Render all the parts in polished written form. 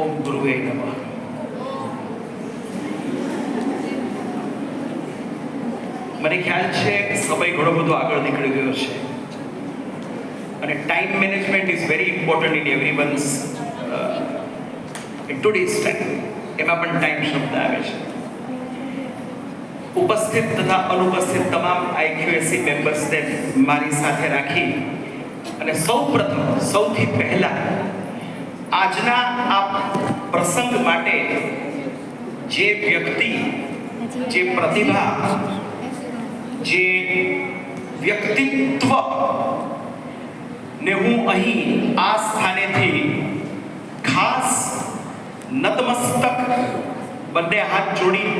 ઓમ ગુરુવે નમઃ. મને ખ્યાલ છે સમય ઘણો બધો આગળ નીકળી ગયો છે અને time management is very important in everyone's in today's time. એમાં પણ ટાઈમ શબ્દ આવે છે. ઉપસ્થિત તથા અનુપસ્થિત તમામ આઈક્યુએસસી મેમ્બર્સને મારી સાથે રાખી અને સૌથી પહેલા આજના આ પ્રસંગ માટે જે વ્યક્તિ, જે પ્રતિભા, જે વ્યક્તિત્વ ને હું અહીં આ સ્થાનેથી ખાસ નતમસ્તક બંને હાથ જોડી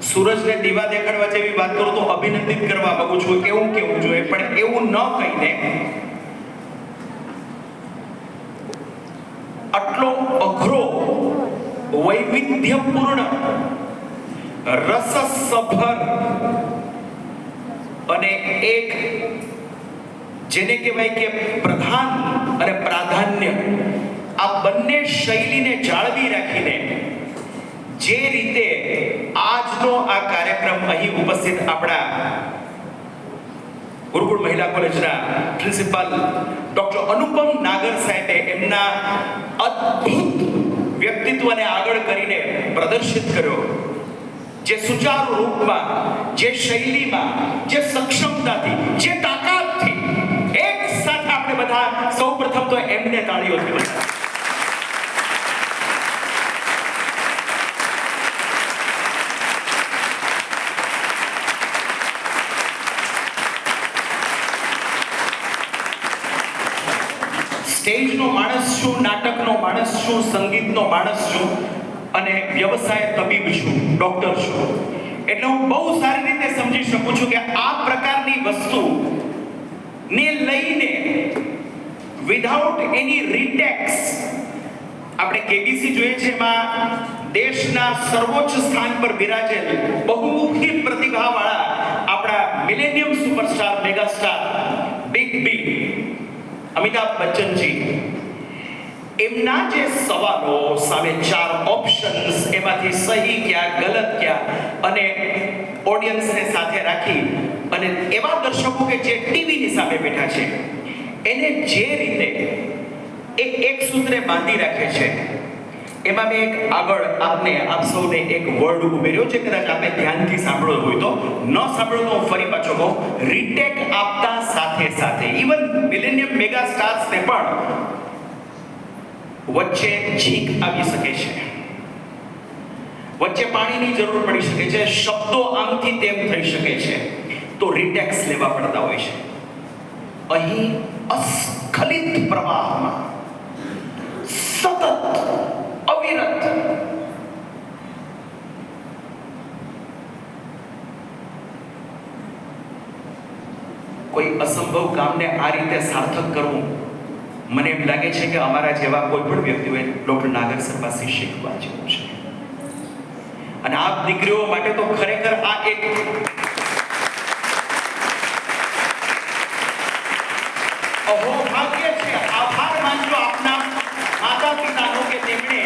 સૂરજને દીવા દેખાડવા જેવી વાત કરું તો અભિનંદિત કરવા માંગુ છું. કેવું કેવું જોઈએ, પણ એવું ન કહીને આટલો અઘરો, વૈવિધ્યપૂર્ણ, રસસભર અને એક જેને કહેવાય કે પ્રધાન અને પ્રાધાન્ય આ બંને શૈલીને જાળવી રાખીને જે રીતે આજનો આ કાર્યક્રમ અહીં ઉપસ્થિત આપણા ગુરુકુળ મહિલા કોલેજના પ્રિન્સિપાલ ડોક્ટર અનુપમ નાગર સાહેબે એમના અદ્ભુત વ્યક્તિત્વને આગળ કરીને પ્રદર્શિત કર્યો, જે સુચારુ રૂપમાં, જે શૈલીમાં, જે સક્ષમતાથી, જે તાકાતથી એક સાથે આપણે બધા સૌપ્રથમ તો એમને તાળીઓથી બધા સ્ટેજનો માણસ છું, નાટકનો માણસ છું, સંગીતનો માણસ છું અને વ્યવસાય તબીબ છું, ડોક્ટર છું. એટલે હું બહુ સારી રીતે સમજી શકું છું કે આ પ્રકારની વસ્તુ ને લઈને વિધાઉટ એની રીટેક્સ આપણે કેબીસી જોઈએ છે, એમાં દેશના સર્વોચ્ચ સ્થાન પર બિરાજેલ બહુમુખી પ્રતિભાવાળા આપણા મિલેનિયમ સુપરસ્ટાર, મેગાસ્ટાર, બિગ બી અમિતાભ બચ્ચનજી, એમના જે સવાલો સામે 4 ઓપ્શન્સ, એમાંથી સહી ક્યાં, ગલત ક્યાં, અને ઓડિયન્સને સાથે રાખી અને એવા દર્શકો કે જે ટીવીની સામે બેઠા છે એને જે રીતે એક સૂત્રે બાંધી રાખે છે, એમાં મેં એક આગળ આપ સૌને એક વર્ડ ઉમેર્યો છે, કદાચ આપણે ધ્યાનથી સાંભળ્યો હોય તો. ન સાંભળ્યો તો હું ફરી પાછો કહું. રીટેક આપતા સાથે સાથે ઇવન મિલેનિયમ મેગા સ્ટાર્સને પણ વચ્ચે છીંક આવી શકે છે, વચ્ચે પાણીની જરૂર પડી શકે છે, શબ્દો આમથી તેમ થઈ શકે છે, તો રીટેક્સ લેવા પડતા હોય છે. અહીં અસ્ખલિત પ્રવાહમાં સતત અવિરત કોઈ અસંભવ કામને આ રીતે સાર્થક કરવું, મને એમ લાગે છે કે અમારા જેવા કોઈ પણ વ્યક્તિઓએ ડોક્ટર નાગર સર પાસે શીખવા જેવું છે. અને આપ દીકરીઓ માટે તો ખરેખર આ એક અહોભાગ્ય છે. આભાર માનજો આપના માતા પિતાનો કે તેમણે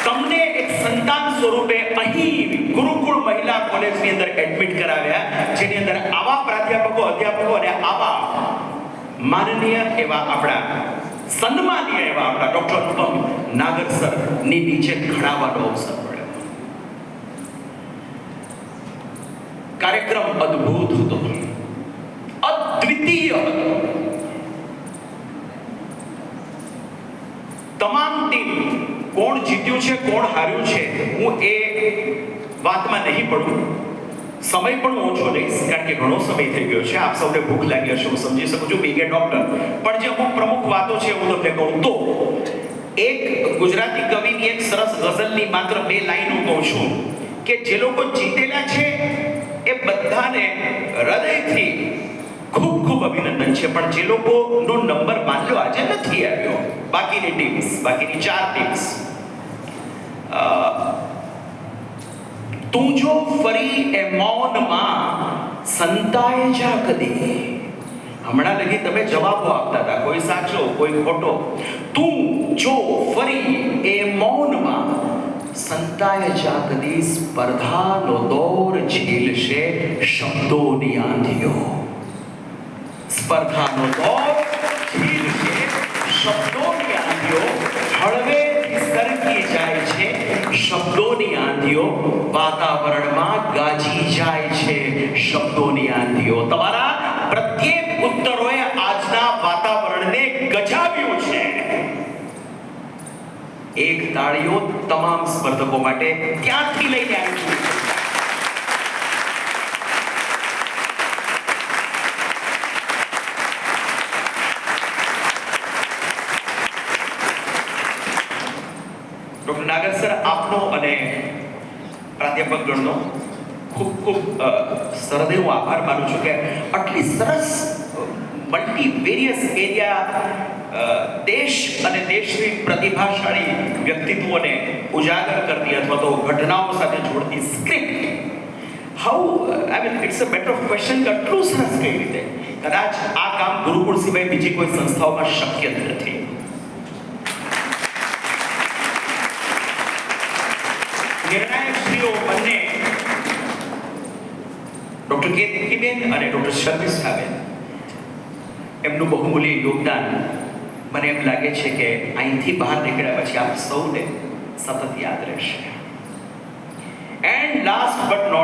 તમને એક સંતાન સ્વરૂપે અહીં ગુરુકુળ મહિલા કોલેજની અંદર એડમિટ કરાવ્યા, જેની અંદર આવા પ્રાધ્યાપકો, અધ્યાપકો અને આવા માનનીય એવા આપણા સન્માનીય એવા આપણા ડોક્ટર અનુપમ નાગર સર ની નીચે ખડાવવાનો અવસર મળ્યો. કાર્યક્રમ અદ્ભુત હતો, અદ્વિતીય હતો. તમામ ટીમ, કોણ જીત્યું છે, કોણ હાર્યું છે, હું એ વાતમાં નહીં પડું. સમય પણ ઓછો લઈશ, કારણ કે ઘણો સમય થઈ ગયો છે. આપ સૌને ભૂખ લાગી હશે, હું સમજી શકું છું, બીગે ડોક્ટર. પણ જે અમુક પ્રમુખ વાતો છે હું તમને કહું તો, એક ગુજરાતી કવિની એક સરસ ગઝલની માત્ર 2 લાઈન હું કહું છું કે જે લોકો જીતેલા છે એ બધાને હૃદયથી ખૂબ ખૂબ અભિનંદન છે, પણ જે લોકોનો નંબર માન્યો આજે નથી આવ્યો, બાકીની ટીમ્સ, બાકીની 4 ટીમ્સ, તું જો ફરી એ મૌનમાં સંતાય જા કદી, હમણાં લગી તમે જવાબો આપતા હતા, કોઈ સાચો કોઈ ખોટો. તું જો ફરી એ મૌનમાં સંતાય જા કદી સ્પર્ધાનો દોર ઝીલશે શબ્દોની આંધીઓ. સ્પર્ધાનો દોર ઝીલશે શબ્દોની આંધીઓ. હળવેથી સરકી જાય છે શબ્દોની આંધીઓ. વાતાવરણમાં ગાજી જાય છે શબ્દોની આંધીઓ. તમારા પ્રત્યેક ઉત્તરોએ આજના વાતાવરણને ગજાવ્યું છે. એક તાળીઓ તમામ સ્પર્ધકો માટે ક્યાંથી લઈને આવી છું. ડોક્ટર નાગર સર, આપનો અને પ્રાધ્યાપક ગણનો ખૂબ ખૂબ સરહદે હું આભાર માનું છું કે આટલી સરસ મલ્ટીવેરિયસ એરિયા દેશ અને દેશની પ્રતિભાશાળી વ્યક્તિત્વોને ઉજાગર કરતી અથવા તો ઘટનાઓ સાથે જોડતી script, how I mean it's a matter of question કે આટલું સરસ કઈ રીતે. કદાચ આ કામ ગુરુકુળ સિવાય બીજી કોઈ સંસ્થાઓમાં શક્ય જ નથી. નિર્ણાયકશ્રીઓ બંને ડોક્ટર કેતકીબેન અને ડોક્ટર શર્મિષ્ઠાબેન, એમનું બહુમૂલ્ય યોગદાન મને એમ લાગે છે કે અહીંથી બહાર નીકળ્યા પછી આપ સૌને સતત યાદ રહેશે. And last but not